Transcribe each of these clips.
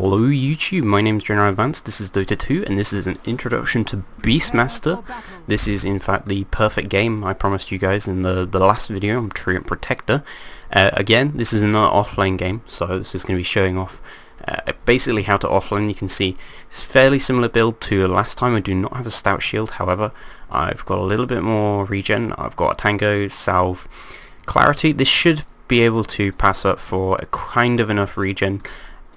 Hello YouTube, my name is General Advanced, this is Dota 2 and this is an introduction to Beastmaster. This is in fact the perfect game I promised you guys in the last video on Treant Protector. Again, this is another offlane game, so this is going to be showing off basically how to offlane. You can see it's fairly similar build to last time. I do not have a stout shield, however I've got a little bit more regen. I've got a tango, salve, clarity. This should be able to pass up for a kind of enough regen.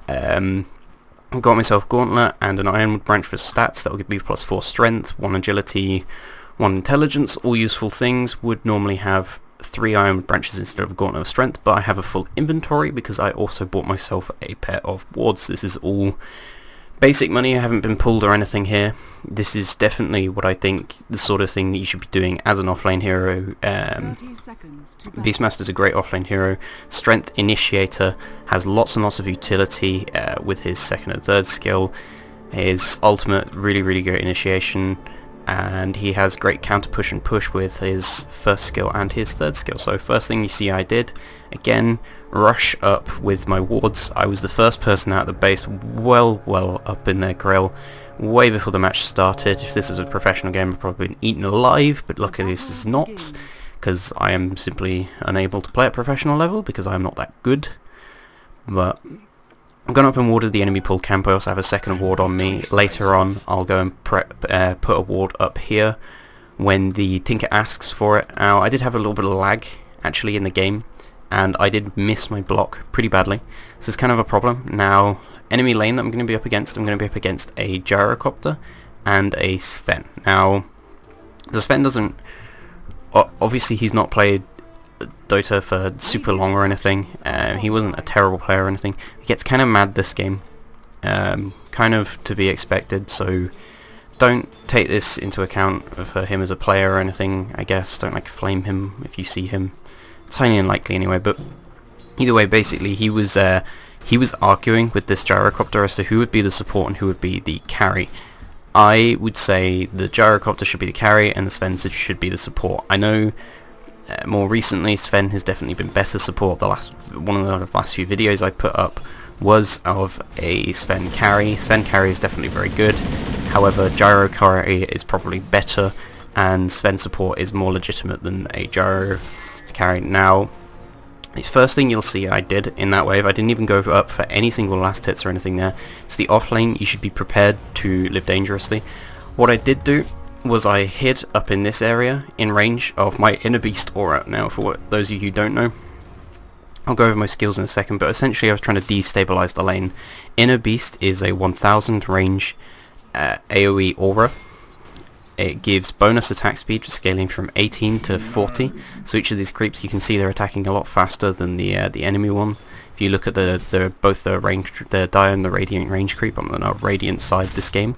I've got myself Gauntlet and an Ironwood branch for stats. That will give me +4 strength, 1 agility, 1 intelligence. All useful things. Would normally have 3 Ironwood branches instead of a Gauntlet of strength, but I have a full inventory because I also bought myself a pair of wards. This is all basic money. I haven't been pulled or anything here. This is definitely what I think the sort of thing that you should be doing as an offlane hero. Beastmaster is a great offlane hero. Strength Initiator has lots and lots of utility with his second and third skill. His ultimate, really great initiation, and he has great counter push and push with his first skill and his third skill. So first thing you see I did, again, rush up with my wards. I was the first person out of the base, well up in their grill, way before the match started. If this is a professional game, I've probably been eaten alive, but luckily this is not, because I am simply unable to play at professional level because I'm not that good. But I've gone up and warded the enemy pool camp. I also have a second ward on me. Later on I'll go and put a ward up here when the Tinker asks for it. Now I did have a little bit of lag actually in the game, and I did miss my block pretty badly. This is kind of a problem. Now, enemy lane that I'm going to be up against, I'm going to be up against a Gyrocopter and a Sven. Now, the Sven doesn't... obviously he's not played Dota for super long or anything. He wasn't a terrible player or anything. He gets kind of mad this game. Kind of to be expected, so don't take this into account for him as a player or anything, I guess. Don't flame him if you see him. It's highly unlikely anyway, but either way, basically he was arguing with this Gyrocopter as to who would be the support and who would be the carry. I would say the Gyrocopter should be the carry and the Sven should be the support. I know more recently Sven has definitely been better support. One of the last few videos I put up was of a Sven carry. Sven carry is definitely very good, however Gyro carry is probably better and Sven support is more legitimate than a Gyro carry. Now, the first thing you'll see I did in that wave, I didn't even go up for any single last hits or anything there. It's the offlane. You should be prepared to live dangerously. What I did do was I hid up in this area in range of my Inner Beast aura. Now, for those of you who don't know, I'll go over my skills in a second, but essentially I was trying to destabilize the lane. Inner Beast is a 1000 range AoE aura. It gives bonus attack speed scaling from 18 to 40. So each of these creeps, you can see they're attacking a lot faster than the enemy ones. If you look at both the Dire and the Radiant range creep, I'm on the Radiant side this game.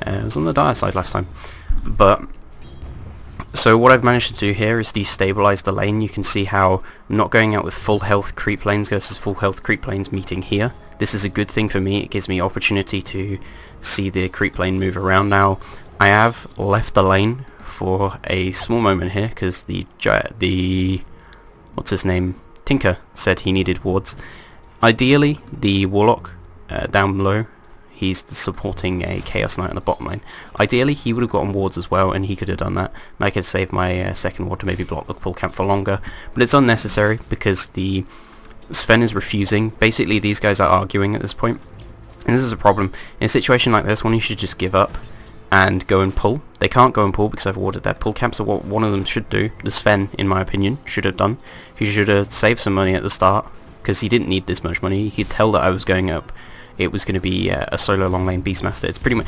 I was on the Dire side last time. But so what I've managed to do here is destabilize the lane. You can see how I'm not going out with full health creep lanes versus full health creep lanes meeting here. This is a good thing for me. It gives me opportunity to see the creep lane move around. Now, I have left the lane for a small moment here because the what's his name, Tinker, said he needed wards. Ideally, the Warlock down below, he's supporting a Chaos Knight on the bottom lane. Ideally, he would have gotten wards as well, and he could have done that. And I could save my second ward to maybe block the pull camp for longer, but it's unnecessary because the Sven is refusing. Basically, these guys are arguing at this point, and this is a problem. In a situation like this, one you should just give up and go and pull. They can't go and pull because I've warded their pull camp, so what one of them should do, the Sven in my opinion, should have done, he should have saved some money at the start, because he didn't need this much money. He could tell that I was going up. It was going to be a solo long lane Beastmaster. It's pretty much,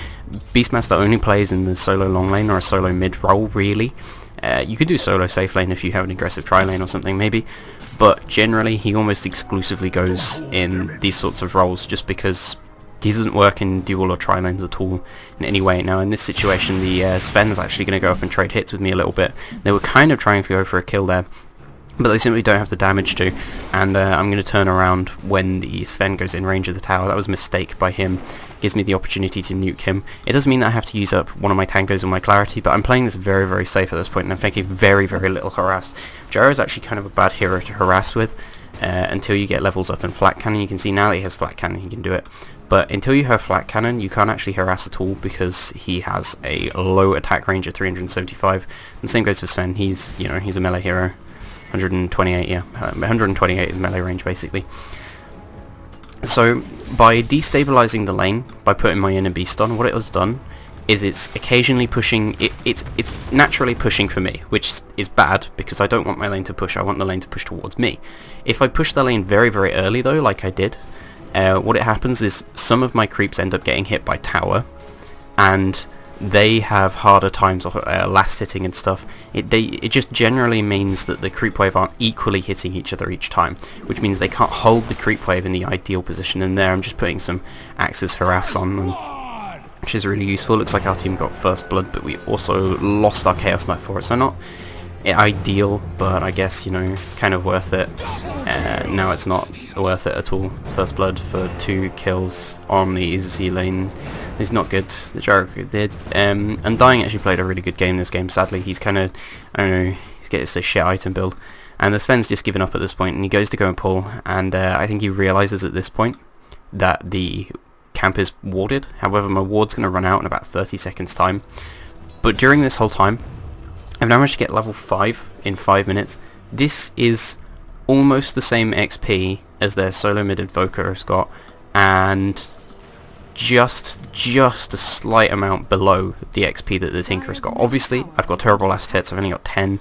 Beastmaster only plays in the solo long lane or a solo mid role really. You could do solo safe lane if you have an aggressive tri lane or something maybe, but generally he almost exclusively goes in these sorts of roles just because he doesn't work in dual or tri lanes at all in any way. Now in this situation the Sven is actually going to go up and trade hits with me a little bit. They were kind of trying to go for a kill there, but they simply don't have the damage to, and I'm going to turn around when the Sven goes in range of the tower. That was a mistake by him. Gives me the opportunity to nuke him. It does mean that I have to use up one of my tangos and my clarity, but I'm playing this very safe at this point, and I'm taking very little harass. Gyro is actually kind of a bad hero to harass with. until you get levels up. And flat cannon, you can see now that he has flat cannon, he can do it. But until you have flat cannon, you can't actually harass at all because he has a low attack range of 375. And the same goes for Sven. He's, you know, he's a melee hero. 128, yeah, 128 is melee range basically. So by destabilizing the lane, by putting my inner beast on, what it has done is it's occasionally pushing. It's naturally pushing for me, which is bad because I don't want my lane to push. I want the lane to push towards me. If I push the lane very early though, like I did. What it happens is some of my creeps end up getting hit by tower, and they have harder times of last hitting and stuff. It just generally means that the creep wave aren't equally hitting each other each time, which means they can't hold the creep wave in the ideal position. And there I'm just putting some Axis harass on them, which is really useful. Looks like our team got first blood, but we also lost our Chaos Knight for it, so not ideal, but I guess, you know, it's kind of worth it. Now it's not worth it at all. First blood for 2 kills on the easy lane is not good. The Jericho did. Undying actually played a really good game this game. Sadly, he's kind of, I don't know, he's getting a shit item build, and the Sven's just given up at this point, and he goes to go and pull, and I think he realizes at this point that the camp is warded. However, my ward's going to run out in about 30 seconds time, but during this whole time I've now managed to get level 5 in 5 minutes. This is almost the same XP as their solo mid Invoker has got, and just a slight amount below the XP that the Tinker has got. Obviously, I've got terrible last hits. I've only got 10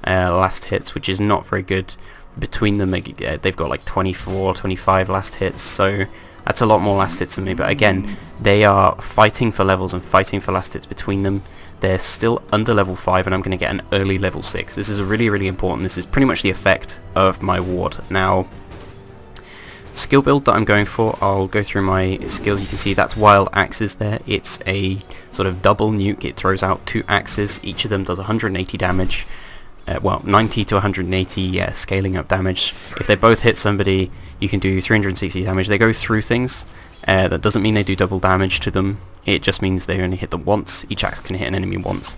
last hits, which is not very good. Between them, they've got like 24, 25 last hits, so that's a lot more last hits than me. But again, they are fighting for levels and fighting for last hits between them. They're still under level 5, and I'm going to get an early level 6. This is really important. This is pretty much the effect of my ward. Now, skill build that I'm going for, I'll go through my skills. You can see that's Wild Axes there. It's a sort of double nuke. It throws out 2 axes. Each of them does 180 damage. Well, 90 to 180 scaling up damage. If they both hit somebody, you can do 360 damage. They go through things. That doesn't mean they do double damage to them. It just means they only hit them once. Each axe can hit an enemy once.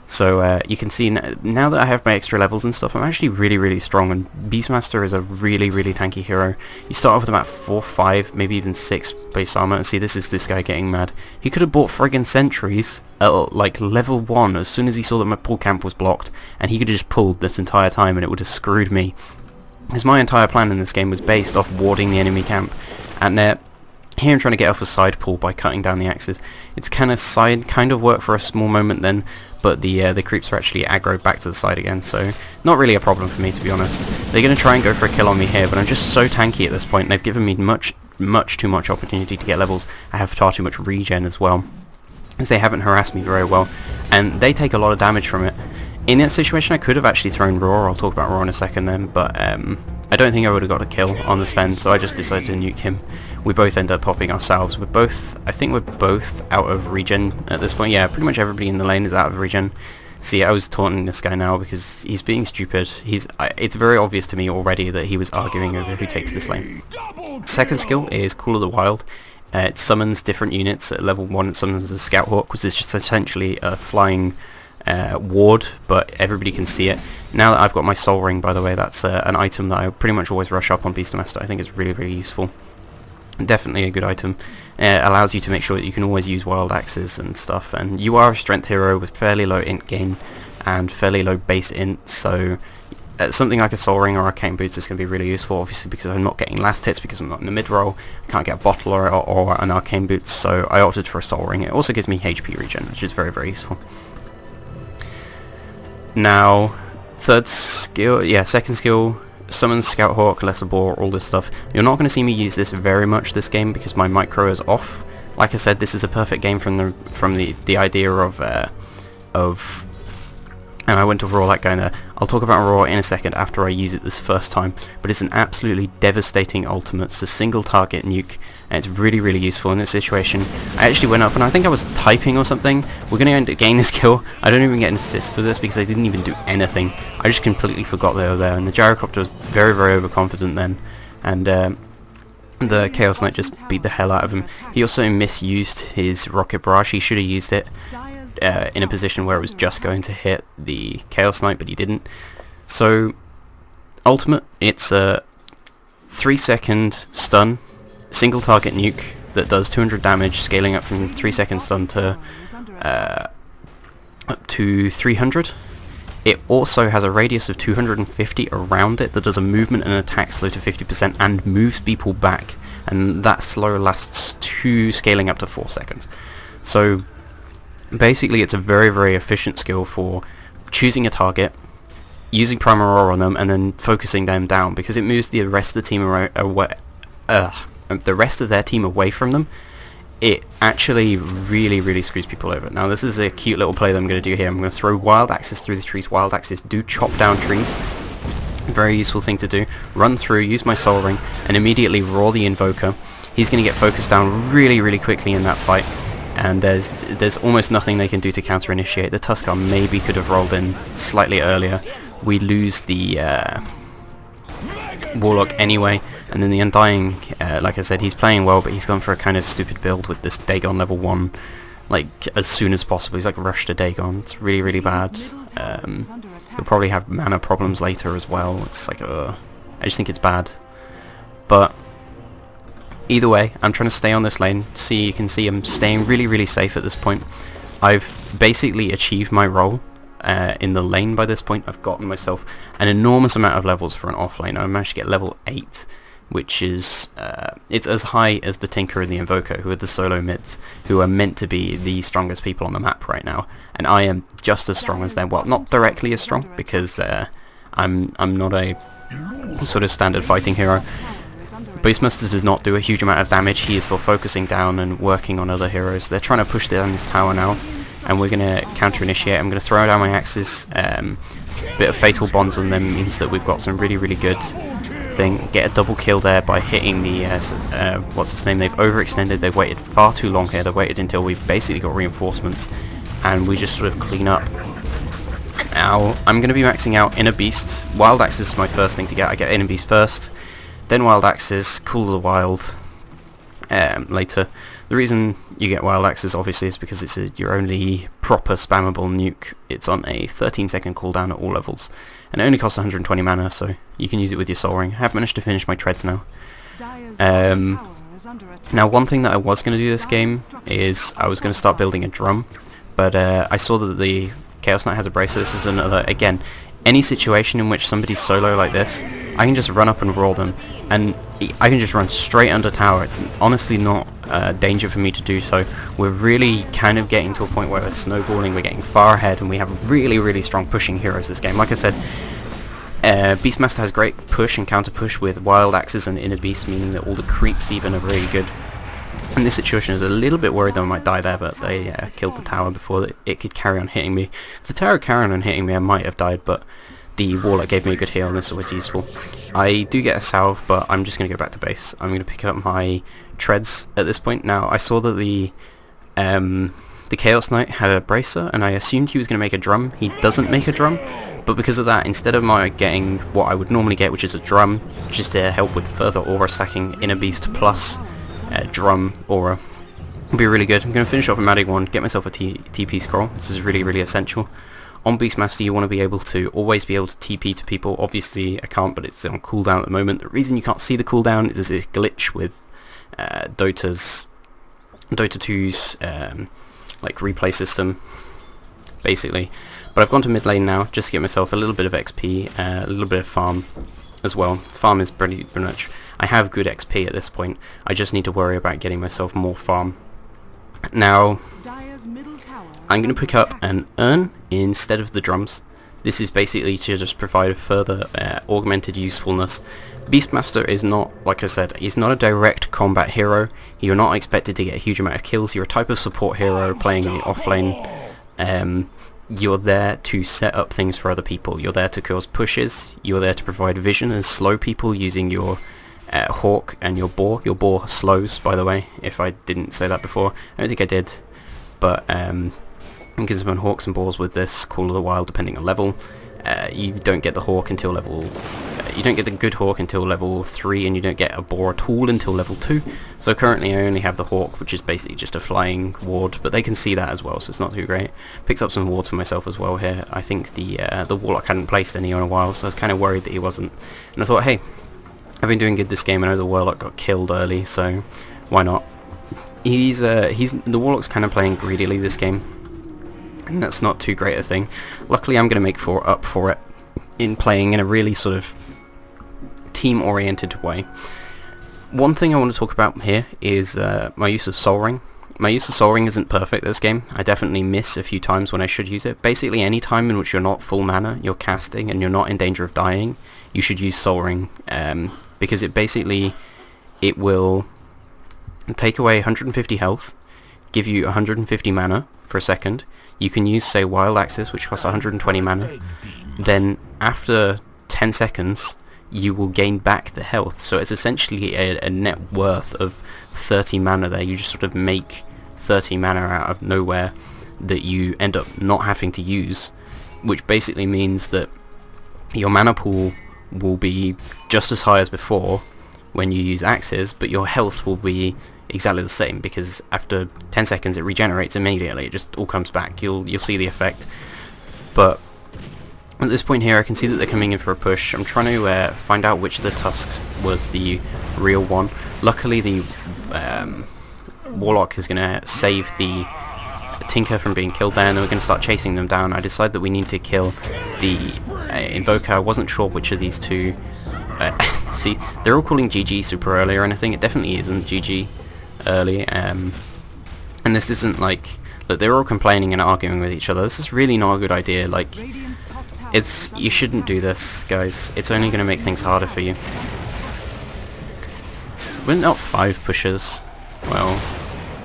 So you can see now that I have my extra levels and stuff, I'm actually really strong, and Beastmaster is a really tanky hero. You start off with about 4, 5, maybe even 6 base armor, and see, this is this guy getting mad. He could have bought friggin' sentries at like level 1 as soon as he saw that my pull camp was blocked, and he could have just pulled this entire time and it would have screwed me. Because my entire plan in this game was based off warding the enemy camp, and here I'm trying to get off a side pull by cutting down the axes. It's kind of worked for a small moment then, but the creeps are actually aggro back to the side again, so not really a problem for me, to be honest. They're going to try and go for a kill on me here, but I'm just so tanky at this point, and they've given me much too much opportunity to get levels. I have far too much regen as well, as they haven't harassed me very well, and they take a lot of damage from it. In that situation, I could have actually thrown Roar. I'll talk about Roar in a second then, but I don't think I would have got a kill on the Sven, so I just decided to nuke him. We both end up popping ourselves. I think we're both out of regen at this point. Yeah, pretty much everybody in the lane is out of regen. See, I was taunting this guy now because he's being stupid. It's very obvious to me already that he was arguing over who takes this lane. Second skill is Call of the Wild. It summons different units. At level 1 it summons a Scout Hawk, which is just essentially a flying ward, but everybody can see it. Now that I've got my Soul Ring, by the way, that's an item that I pretty much always rush up on Beastmaster. I think it's really useful. Definitely a good item. Allows you to make sure that you can always use wild axes and stuff, and you are a strength hero with fairly low int gain and fairly low base int, so something like a Soul Ring or Arcane Boots is going to be really useful, obviously because I'm not getting last hits because I'm not in the mid roll. I can't get a bottle or an Arcane Boots, so I opted for a Soul Ring. It also gives me HP regen, which is very useful. Now, second skill, summon Scout Hawk, Lesser Boar, all this stuff. You're not going to see me use this very much this game because my micro is off. Like I said, this is a perfect game from the idea of and I went to Raw that guy there. I'll talk about Raw in a second after I use it this first time, but it's an absolutely devastating ultimate. It's a single target nuke, and it's really useful in this situation. I actually went up and I think I was typing or something. We're going to end up getting this kill. I don't even get an assist for this because I didn't even do anything. I just completely forgot they were there, and the Gyrocopter was very overconfident then, and the Chaos Knight just beat the hell out of him. He also misused his Rocket Barrage. He should have used it in a position where it was just going to hit the Chaos Knight, but he didn't. So ultimate, it's 3-second stun, single target nuke that does 200 damage, scaling up from 3-second stun to up to 300. It also has a radius of 250 around it that does a movement and attack slow to 50% and moves people back, and that slow lasts scaling up to 4 seconds. So basically it's a very, very efficient skill for choosing a target, using Prime Aurora on them, and then focusing them down, because it moves the rest of the team away from them. It actually really, really screws people over. Now this is a cute little play that I'm going to do here. I'm going to throw wild axes through the trees. Wild axes do chop down trees. Very useful thing to do. Run through, use my soul ring, and immediately roar the invoker. He's going to get focused down really, really quickly in that fight, and there's almost nothing they can do to counter initiate. The Tuskar maybe could have rolled in slightly earlier. We lose the Warlock anyway, and then the Undying, like I said, he's playing well, but he's gone for a kind of stupid build with this Dagon level 1, like, as soon as possible. He's like rushed to Dagon. It's really, really bad. He'll probably have mana problems later as well. It's like, I just think it's bad. But either way, I'm trying to stay on this lane. You can see I'm staying really, really safe at this point. I've basically achieved my role in the lane by this point. I've gotten myself an enormous amount of levels for an offlane. I managed to get level 8, which is it's as high as the Tinker and the Invoker, who are the solo mids, who are meant to be the strongest people on the map right now, and I am just as strong as them. Well, not directly as strong, because I'm not a sort of standard fighting hero. Beastmaster does not do a huge amount of damage. He is for focusing down and working on other heroes. They're trying to push down this tower now, and we're going to counter-initiate. I'm going to throw down my axes. Bit of Fatal Bonds on them means that we've got some really, really good thing. Get a double kill there by hitting the, what's his name? They've overextended. They've waited far too long here. They've waited until we've basically got reinforcements, and we just sort of clean up. Now, I'm going to be maxing out Inner Beasts. Wild Axes is my first thing to get. I get Inner Beast first, then Wild Axes, Call of the Wild later. The reason you get Wild Axes obviously is because it's your only proper spammable nuke. It's on a 13-second cooldown at all levels, and it only costs 120 mana, so you can use it with your Soul Ring. I have managed to finish my treads now. Now, one thing that I was going to do this game is I was going to start building a drum, but I saw that the Chaos Knight has a bracer. This is another, again, any situation in which somebody's solo like this, I can just run up and roll them, and I can just run straight under tower. It's honestly not danger for me to do so. We're really kind of getting to a point where we're snowballing, we're getting far ahead, and we have really, really strong pushing heroes this game. Like I said, Beastmaster has great push and counter push with Wild Axes and Inner Beast, meaning that all the creeps even are really good. In this situation, I was a little bit worried that I might die there, but they killed the tower before it could carry on hitting me. If the tower carried on hitting me, I might have died, but the Warlock gave me a good heal, and this is always useful. I do get a salve, but I'm just going to go back to base. I'm going to pick up my treads at this point. Now, I saw that the Chaos Knight had a bracer, and I assumed he was going to make a drum. He doesn't make a drum, but because of that, instead of my getting what I would normally get, which is a drum, just to help with further aura stacking, Inner Beast plus drum aura will be really good. I'm going to finish off a Magic Wand, get myself a TP scroll. This is really, really essential. On Beastmaster, you want to be able to always be able to TP to people. Obviously, I can't, but it's on cooldown at the moment. The reason you can't see the cooldown is there's a glitch with Dota 2's like replay system, basically. But I've gone to mid lane now just to get myself a little bit of XP, a little bit of farm as well. Farm is pretty much. I have good XP at this point. I just need to worry about getting myself more farm. Now, I'm going to pick up an urn instead of the drums. This is basically to just provide further augmented usefulness. Beastmaster is not, like I said, he's not a direct combat hero. You're not expected to get a huge amount of kills. You're a type of support hero playing in the offlane. You're there to set up things for other people. You're there to cause pushes. You're there to provide vision and slow people using your hawk and your boar. Your boar slows, by the way, if I didn't say that before. I don't think I did, but you can summon hawks and boars with this Call of the Wild depending on level. You don't get the hawk until level... you don't get the good hawk until level 3, and you don't get a boar at all until level 2. So currently I only have the hawk, which is basically just a flying ward, but they can see that as well, so it's not too great. Picked up some wards for myself as well here. I think the Warlock hadn't placed any in a while, so I was kind of worried that he wasn't. And I thought, hey, I've been doing good this game. I know the Warlock got killed early, so why not? The Warlock's kind of playing greedily this game, and that's not too great a thing. Luckily, I'm going to make up for it in playing in a really sort of team-oriented way. One thing I want to talk about here is my use of Soul Ring. My use of Soul Ring isn't perfect this game. I definitely miss a few times when I should use it. Basically, any time in which you're not full mana, you're casting, and you're not in danger of dying, you should use Soul Ring, because it will take away 150 health, give you 150 mana for a second. You can use, say, Wild Axis, which costs 120 mana. Then, after 10 seconds, you will gain back the health. So it's essentially a net worth of 30 mana there. You just sort of make 30 mana out of nowhere that you end up not having to use, which basically means that your mana pool will be just as high as before when you use axes, but your health will be exactly the same, because after 10 seconds it regenerates immediately. It just all comes back. You'll see the effect. But at this point here, I can see that they're coming in for a push. I'm trying to find out which of the tusks was the real one. Luckily, the Warlock is going to save the Tinker from being killed there, and then we're going to start chasing them down. I decide that we need to kill the Invoker. I wasn't sure which of these two. See, they're all calling GG super early or anything. It definitely isn't GG early. And this isn't like... Look, they're all complaining and arguing with each other. This is really not a good idea. Like, you shouldn't do this, guys. It's only going to make things harder for you. We're not 5 pushers. Well,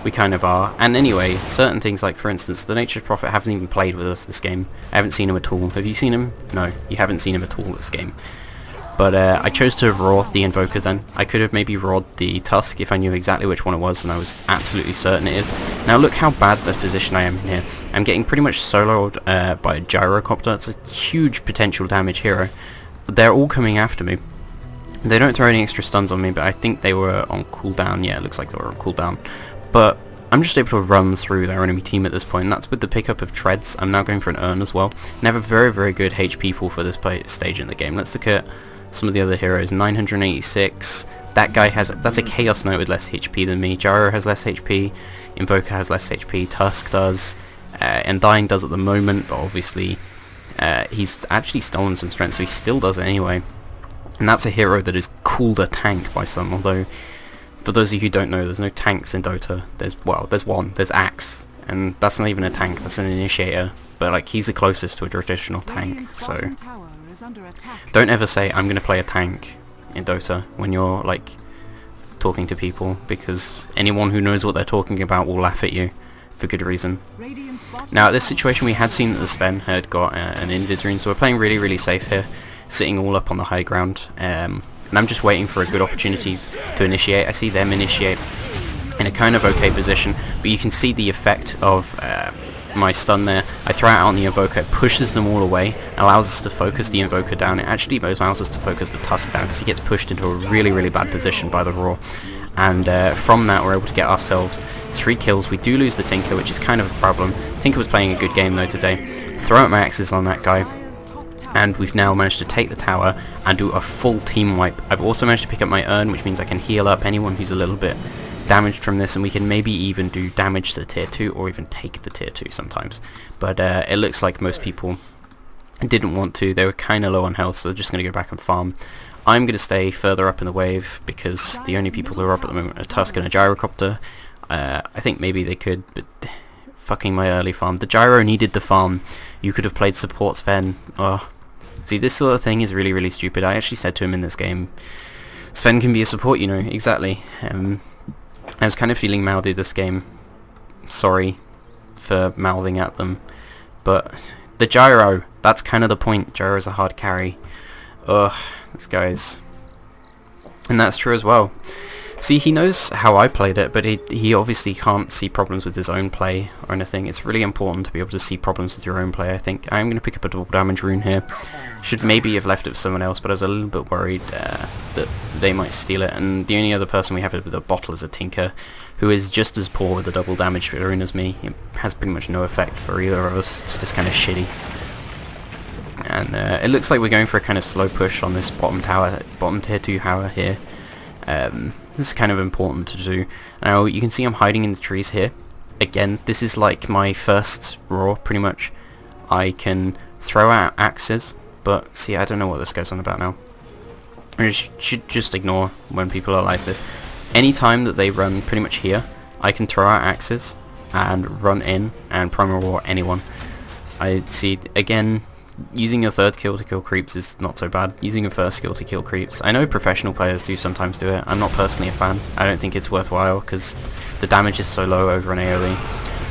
we kind of are. And anyway, certain things like, for instance, the Nature's Prophet hasn't even played with us this game. I haven't seen him at all. Have you seen him? No, you haven't seen him at all this game. But I chose to raw the Invokers then. I could have maybe rawed the Tusk if I knew exactly which one it was, and I was absolutely certain it is. Now look how bad the position I am in here. I'm getting pretty much soloed by a Gyrocopter. It's a huge potential damage hero. They're all coming after me. They don't throw any extra stuns on me, but I think they were on cooldown. Yeah, it looks like they were on cooldown. But I'm just able to run through their enemy team at this point, and that's with the pickup of Treads. I'm now going for an Urn as well. And I have a very, very good HP pool for this stage in the game. Let's look at some of the other heroes. 986. That guy has... That's a Chaos Knight with less HP than me. Gyro has less HP. Invoker has less HP. Tusk does. And Dying does at the moment, but obviously he's actually stolen some strength, so he still does it anyway. And that's a hero that is called a tank by some, although for those of you who don't know, there's no tanks in Dota. There's one. There's Axe, and that's not even a tank, that's an initiator. But like, he's the closest to a traditional tank, so don't ever say I'm gonna play a tank in Dota when you're like talking to people, because anyone who knows what they're talking about will laugh at you for good reason. Now at this situation we had seen that the Sven had got an Invis rune, so we're playing really, really safe here, sitting all up on the high ground, and I'm just waiting for a good opportunity to initiate. I see them initiate in a kind of okay position, but you can see the effect of my stun there. I throw it out on the Invoker, it pushes them all away, allows us to focus the Invoker down. It actually allows us to focus the Tusk down, because he gets pushed into a really, really bad position by the Roar. And from that we're able to get ourselves 3 kills. We do lose the Tinker, which is kind of a problem. Tinker was playing a good game though today. Throw out my axes on that guy, and we've now managed to take the tower and do a full team wipe. I've also managed to pick up my Urn, which means I can heal up anyone who's a little bit damaged from this, and we can maybe even do damage to the tier 2, or even take the tier 2 sometimes. But it looks like most people didn't want to. They were kind of low on health, so they're just going to go back and farm. I'm going to stay further up in the wave, because the only people who are up at the moment are Tusk and a Gyrocopter. I think maybe they could, but fucking my early farm. The Gyro needed the farm. You could have played support Sven. Oh. See, this sort of thing is really, really stupid. I actually said to him in this game, Sven can be a support, you know, exactly. I was kind of feeling mouthy this game. Sorry for mouthing at them. But the Gyro, that's kind of the point. Gyro's a hard carry. Ugh, this guy's... And that's true as well. See, he knows how I played it, but he obviously can't see problems with his own play or anything. It's really important to be able to see problems with your own play, I think. I'm going to pick up a double damage rune here. Should maybe have left it for someone else, but I was a little bit worried that they might steal it. And the only other person we have with a bottle is a Tinker, who is just as poor with the double damage rune as me. It has pretty much no effect for either of us. It's just kind of shitty. And it looks like we're going for a kind of slow push on this bottom tier 2 tower here. This is kind of important to do. Now you can see I'm hiding in the trees here. Again, this is like my first Raw, pretty much. I can throw out axes, but see, I don't know what this goes on about now. I should just ignore when people are like this. Anytime that they run pretty much here, I can throw out axes and run in and primal Raw anyone. I see, again, using your third skill to kill creeps is not so bad. Using a first skill to kill creeps, I know professional players do sometimes do it. I'm not personally a fan. I don't think it's worthwhile because the damage is so low over an AoE.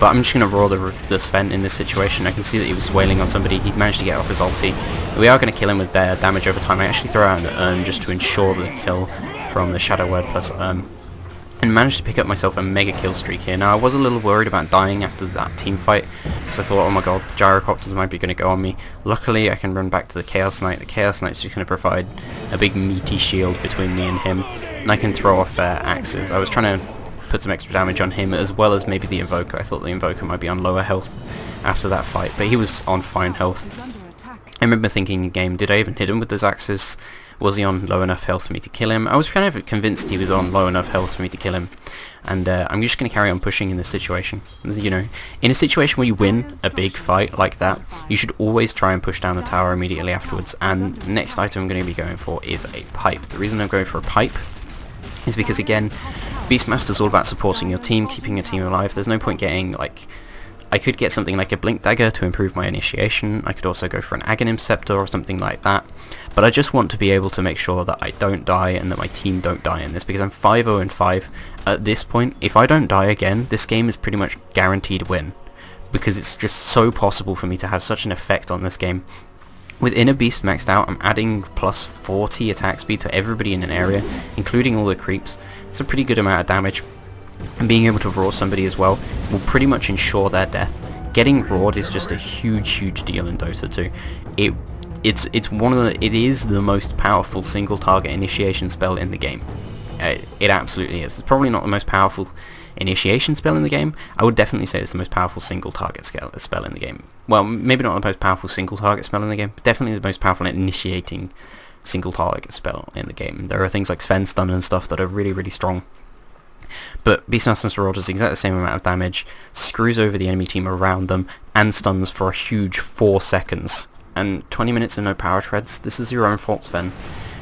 But I'm just going to Raw the Sven in this situation. I can see that he was wailing on somebody. He managed to get off his ulti. We are going to kill him with their damage over time. I actually throw out an urn just to ensure the kill from the Shadow Word plus urn. And managed to pick up myself a mega kill streak here. Now I was a little worried about dying after that team fight because I thought, oh my god, gyrocopters might be going to go on me. Luckily I can run back to the Chaos Knight. The Chaos Knight's just going to provide a big meaty shield between me and him, and I can throw off axes. I was trying to put some extra damage on him as well as maybe the Invoker. I thought the Invoker might be on lower health after that fight, but he was on fine health. I remember thinking in game, did I even hit him with those axes? Was he on low enough health for me to kill him? I was kind of convinced he was on low enough health for me to kill him. And I'm just going to carry on pushing in this situation. You know, in a situation where you win a big fight like that, you should always try and push down the tower immediately afterwards. And the next item I'm going to be going for is a pipe. The reason I'm going for a pipe is because, again, Beastmaster's all about supporting your team, keeping your team alive. There's no point getting, like... I could get something like a Blink Dagger to improve my initiation. I could also go for an Aghanim Scepter or something like that. But I just want to be able to make sure that I don't die and that my team don't die in this, because I'm 5-0-5 at this point. If I don't die again, this game is pretty much guaranteed win, because it's just so possible for me to have such an effect on this game. With Inner Beast maxed out, I'm adding plus 40 attack speed to everybody in an area, including all the creeps. It's a pretty good amount of damage. And being able to Raw somebody as well will pretty much ensure their death. Getting Rawed is just a huge deal in Dota 2. It is the most powerful single target initiation spell in the game. It absolutely is. It's probably not the most powerful initiation spell in the game. I would definitely say it's the most powerful single target spell in the game. Well, maybe not the most powerful single target spell in the game, but definitely the most powerful initiating single target spell in the game. There are things like Sven Stun and stuff that are really strong. But Beastmaster's Raw does the exact same amount of damage, screws over the enemy team around them, and stuns for a huge 4 seconds. And 20 minutes of no power treads, this is your own fault, Sven.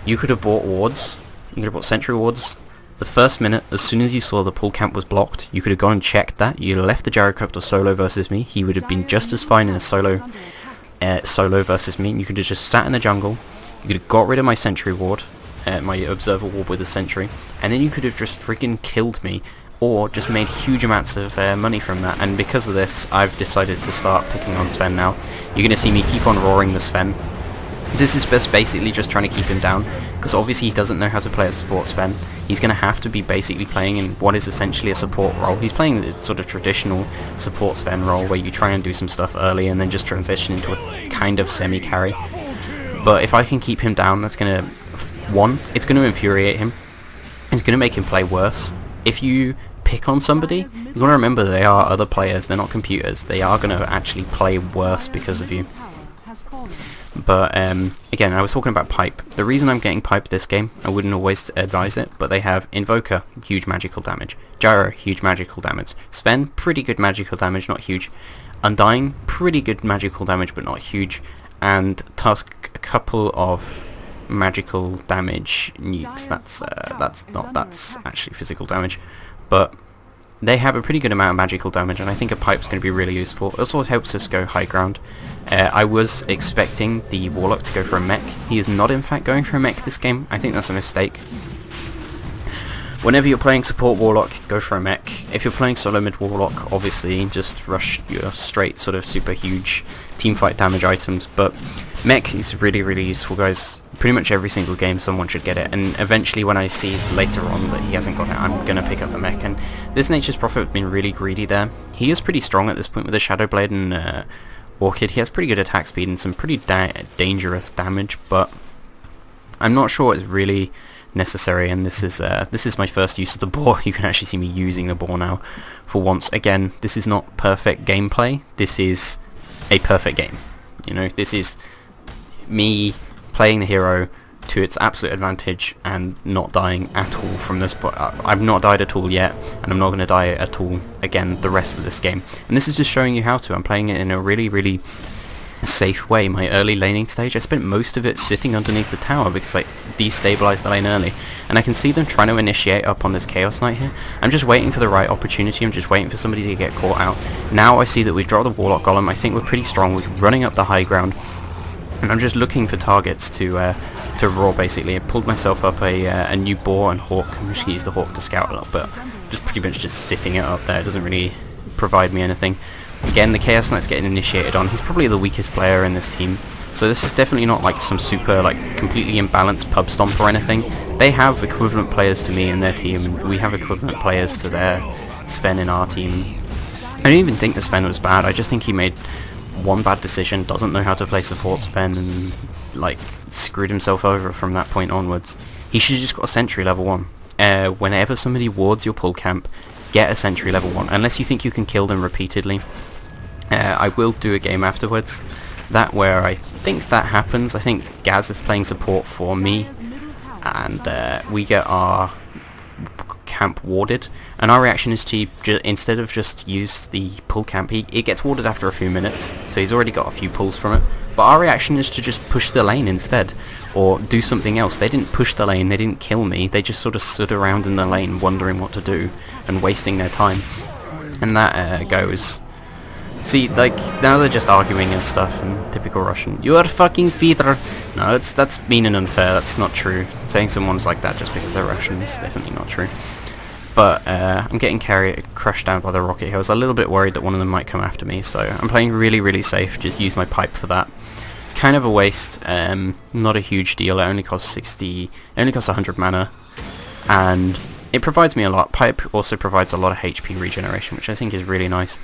You could have bought wards, you could have bought sentry wards. The first minute, as soon as you saw the pull camp was blocked, you could have gone and checked that. You left the Gyrocopter solo versus me, he would have been just as fine in a solo versus me. You could have just sat in the jungle, you could have got rid of my sentry ward, my observer ward with a sentry, and then you could have just freaking killed me, or just made huge amounts of money from that. And because of this, I've decided to start picking on Sven now. You're going to see me keep on roaring the Sven. This is basically just trying to keep him down, because obviously he doesn't know how to play a support Sven. He's going to have to be basically playing in what is essentially a support role. He's playing the sort of traditional support Sven role, where you try and do some stuff early and then just transition into a kind of semi-carry. But if I can keep him down, that's going to... One, it's going to infuriate him. It's going to make him play worse. If you pick on somebody, you want to remember they are other players, they're not computers. They are going to actually play worse because of you. But again, I was talking about pipe. The reason I'm getting pipe this game, I wouldn't always advise it, but they have Invoker, huge magical damage. Gyro, huge magical damage. Sven, pretty good magical damage, not huge. Undying, pretty good magical damage, but not huge. And Tusk, a couple of magical damage nukes. That's actually physical damage, but they have a pretty good amount of magical damage, and I think a pipe's going to be really useful. It also helps us go high ground. I was expecting the Warlock to go for a mech. He is not in fact going for a mech this game. I think that's a mistake. Whenever you're playing support Warlock, go for a mech. If you're playing solo mid Warlock, obviously just rush your straight sort of super huge teamfight damage items, but mech is really useful, guys. Pretty much every single game someone should get it, and eventually when I see later on that he hasn't got it, I'm going to pick up the mech. And this Nature's Prophet has been really greedy there. He is pretty strong at this point with the Shadow Blade and Orchid. He has pretty good attack speed and some pretty dangerous damage, but I'm not sure it's really necessary. And this is my first use of the boar. You can actually see me using the boar now for once. Again, this is not perfect gameplay. This is a perfect game. You know, this is me playing the hero to its absolute advantage and not dying at all from this point. I've not died at all yet, and I'm not going to die at all again the rest of this game. And this is just showing you how to. I'm playing it in a really, really safe way. My early laning stage, I spent most of it sitting underneath the tower because I destabilized the lane early, and I can see them trying to initiate up on this Chaos Knight here. I'm just waiting for the right opportunity. I'm just waiting for somebody to get caught out. Now I see that we've dropped the Warlock Golem. I think we're pretty strong. We're running up the high ground, and I'm just looking for targets to roar basically. I pulled myself up a new boar and hawk. I'm just going to use the hawk to scout a little bit. Just pretty much just sitting it up there. It doesn't really provide me anything. Again, the Chaos Knight's getting initiated on. He's probably the weakest player in this team. So this is definitely not like some super, like, completely imbalanced pub stomp or anything. They have equivalent players to me in their team, and we have equivalent players to their Sven in our team. I don't even think the Sven was bad. I just think he made one bad decision, doesn't know how to play support Sven, and like screwed himself over from that point onwards. He should have just got a sentry level 1. Whenever somebody wards your pull camp, get a sentry level 1, unless you think you can kill them repeatedly. I will do a game afterwards, that where I think that happens. I think Gaz is playing support for me, and we get our camp warded, and our reaction is to instead of just use the pull camp, it gets warded after a few minutes, so he's already got a few pulls from it, but our reaction is to just push the lane instead, or do something else. They didn't push the lane, they didn't kill me, they just sort of stood around in the lane wondering what to do and wasting their time. And that goes, see, like, now they're just arguing and stuff, and typical Russian, "You are fucking feeder." No, that's mean and unfair, that's not true. Saying someone's like that just because they're Russian is definitely not true. But I'm getting crushed down by the rocket here. I was a little bit worried that one of them might come after me, so I'm playing really, really safe. Just use my pipe for that. Kind of a waste, not a huge deal. It only costs 100 mana, and it provides me a lot. Pipe also provides a lot of HP regeneration, which I think is really nice.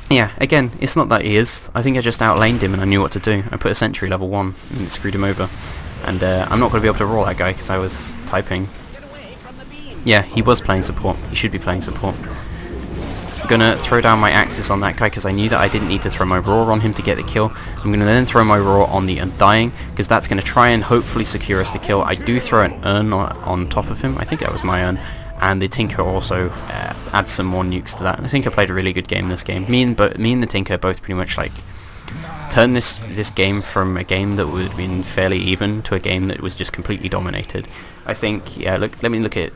Yeah, again, it's not that he is. I think I just outlaned him and I knew what to do. I put a sentry level 1 and it screwed him over. And I'm not going to be able to roll that guy because I was typing. Yeah, he was playing support. He should be playing support. I'm going to throw down my axis on that guy because I knew that I didn't need to throw my roar on him to get the kill. I'm going to then throw my roar on the Undying because that's going to try and hopefully secure us the kill. I do throw an urn on top of him. I think that was my urn. And the Tinker also adds some more nukes to that. I think I played a really good game this game. Me and the Tinker both pretty much like turned this game from a game that would have been fairly even to a game that was just completely dominated. I think, yeah, look, let me look at,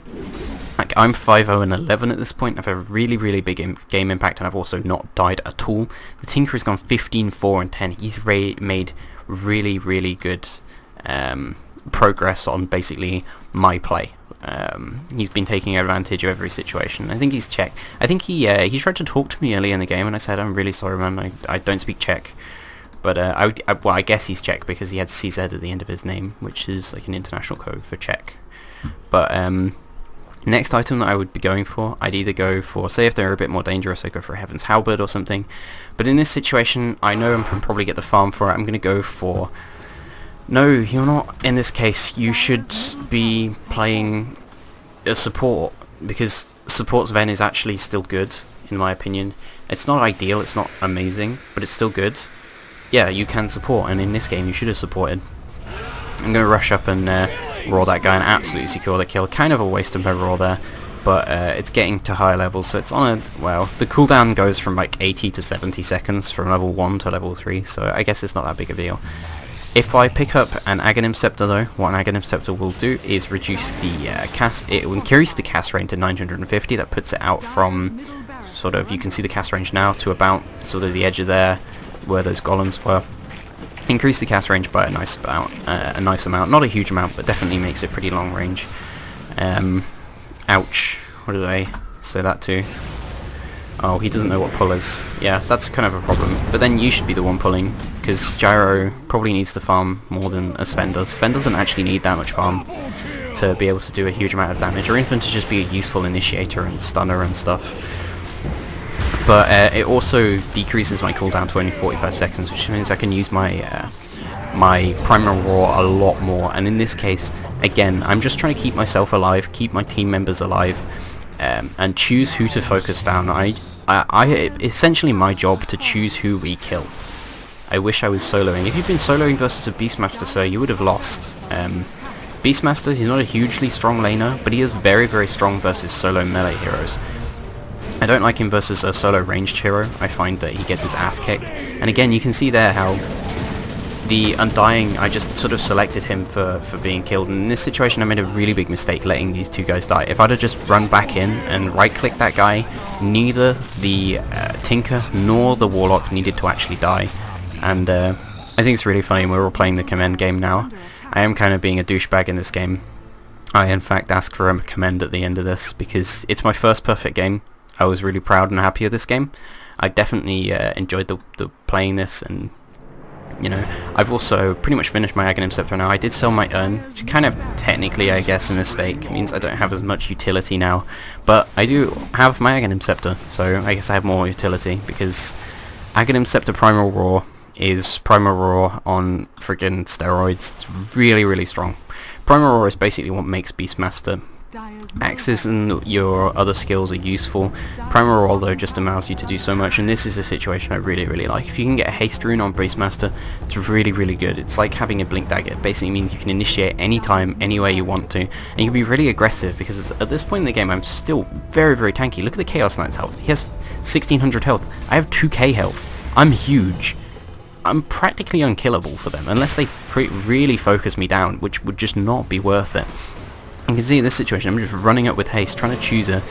like, I'm 5-0 and 11 at this point. I've had a really, really big game impact, and I've also not died at all. The Tinker has gone 15-4 and 10. He's made really, really good progress on basically my play. He's been taking advantage of every situation. I think he's Czech. I think he tried to talk to me early in the game, and I said, "I'm really sorry, man. I don't speak Czech." But well, I guess he's Czech because he had CZ at the end of his name, which is like an international code for Czech. But next item that I would be going for, I'd either go for, say if they're a bit more dangerous, I'd go for Heaven's Halberd or something. But in this situation, I know I can probably get the farm for it. I'm going to go for... No, you're not. In this case, you should be playing a support, because support's Ven is actually still good, in my opinion. It's not ideal, it's not amazing, but it's still good. Yeah, you can support, and in this game you should have supported. I'm going to rush up and roar that guy and absolutely secure the kill. Kind of a waste of my roar there, but it's getting to higher levels, so it's on a... Well, the cooldown goes from like 80 to 70 seconds from level 1 to level 3, so I guess it's not that big a deal. If I pick up an Aghanim Scepter though, what an Aghanim Scepter will do is reduce the cast... It will increase the cast range to 950, that puts it out from sort of... You can see the cast range now to about sort of the edge of there, where those golems were. Increase the cast range by a nice amount, not a huge amount, but definitely makes it pretty long range. Ouch, what did I say that to? Oh, he doesn't know what pull is. Yeah, that's kind of a problem. But then you should be the one pulling, because Gyro probably needs to farm more than a Sven does. Sven doesn't actually need that much farm to be able to do a huge amount of damage, or even to just be a useful initiator and stunner and stuff. But it also decreases my cooldown to only 45 seconds, which means I can use my my Primal Roar a lot more. And in this case, again, I'm just trying to keep myself alive, keep my team members alive, and choose who to focus down. Essentially my job to choose who we kill. I wish I was soloing. If you've been soloing versus a Beastmaster, sir, you would have lost. Beastmaster, he's not a hugely strong laner, but he is very, very strong versus solo melee heroes. I don't like him versus a solo ranged hero. I find that he gets his ass kicked. And again, you can see there how the Undying, I just sort of selected him for being killed. And in this situation, I made a really big mistake letting these two guys die. If I'd have just run back in and right-click that guy, neither the Tinker nor the Warlock needed to actually die. And I think it's really funny. We're all playing the commend game now. I am kind of being a douchebag in this game. I in fact ask for a commend at the end of this because it's my first perfect game. I was really proud and happy of this game. I definitely enjoyed the playing this, and you know, I've also pretty much finished my Aghanim Scepter now. I did sell my urn, which kind of technically, I guess, a mistake. It means I don't have as much utility now, but I do have my Aghanim Scepter, so I guess I have more utility because Aghanim Scepter Primal Roar is Primal Roar on friggin' steroids. It's really, really strong. Primal Roar is basically what makes Beastmaster. Axes and your other skills are useful. Primal Roar though just allows you to do so much, and this is a situation I really, really like. If you can get a haste rune on Beastmaster, it's really, really good. It's like having a blink dagger. It basically means you can initiate anytime, anywhere you want to, and you can be really aggressive because at this point in the game I'm still very, very tanky. Look at the Chaos Knight's health. He has 1600 health. I have 2k health. I'm huge. I'm practically unkillable for them unless they really focus me down, which would just not be worth it. You can see in this situation I'm just running up with haste, trying to choose a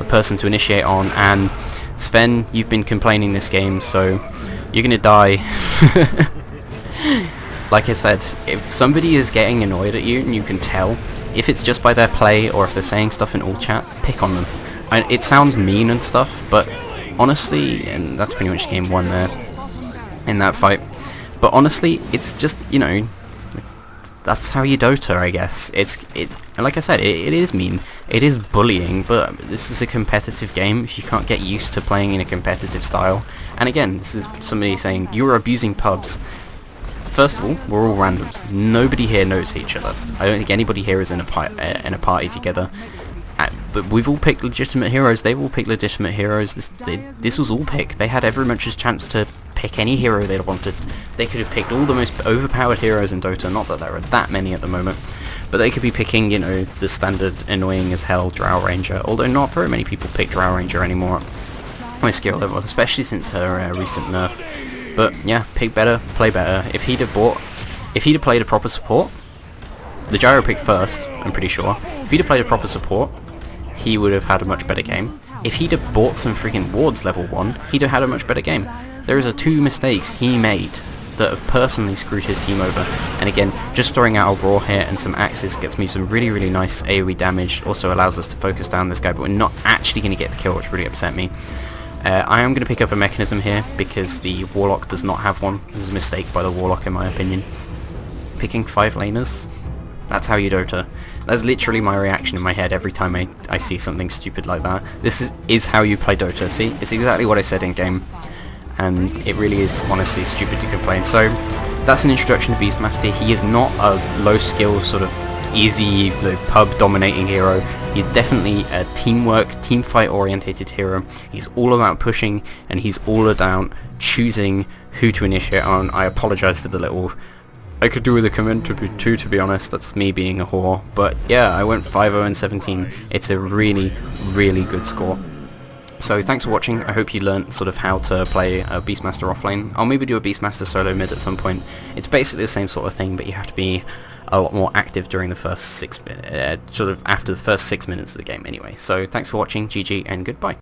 person to initiate on, and Sven, you've been complaining this game, so you're gonna die. Like I said, if somebody is getting annoyed at you and you can tell, if it's just by their play or if they're saying stuff in all chat, pick on them. It sounds mean and stuff, but honestly, and that's pretty much game 1 there in that fight, but honestly it's just, you know, that's how you Dota, I guess. Like I said, it is mean, it is bullying, but this is a competitive game. If you can't get used to playing in a competitive style, and again, this is somebody saying you're abusing pubs. First of all, we're all randoms. Nobody here knows each other. I don't think anybody here is in a party together. But we've all picked legitimate heroes. They've all picked legitimate heroes. This was all picked. They had every much chance to pick any hero they wanted. They could have picked all the most overpowered heroes in Dota. Not that there are that many at the moment, but they could be picking, you know, the standard annoying as hell Drow Ranger. Although not very many people pick Drow Ranger anymore at my skill level, especially since her recent nerf. But yeah, pick better, play better. If he'd have played a proper support, the Gyro picked first, I'm pretty sure. If he'd have played a proper support, he would have had a much better game. If he'd have bought some freaking wards level 1, he'd have had a much better game. There are 2 mistakes he made that have personally screwed his team over. And again, just throwing out a Roar here and some axes gets me some really, really nice AoE damage. Also allows us to focus down this guy, but we're not actually going to get the kill, which really upset me. I am going to pick up a mechanism here because the Warlock does not have one. This is a mistake by the Warlock in my opinion. Picking 5 laners, that's how you Dota. That's literally my reaction in my head every time I see something stupid like that. This is how you play Dota. See, it's exactly what I said in game, and it really is honestly stupid to complain. So that's an introduction to Beastmaster. He is not a low skill sort of easy pub dominating hero. He's definitely a teamwork, team fight orientated hero. He's all about pushing, and he's all about choosing who to initiate on. I apologize for the little I could do with a comment too, to be honest. That's me being a whore. But yeah, I went 5-0 and 17. It's a really, really good score. So thanks for watching. I hope you learnt sort of how to play a Beastmaster offlane. I'll maybe do a Beastmaster solo mid at some point. It's basically the same sort of thing, but you have to be a lot more active during the first sort of after the first 6 minutes of the game anyway. So thanks for watching, GG, and goodbye.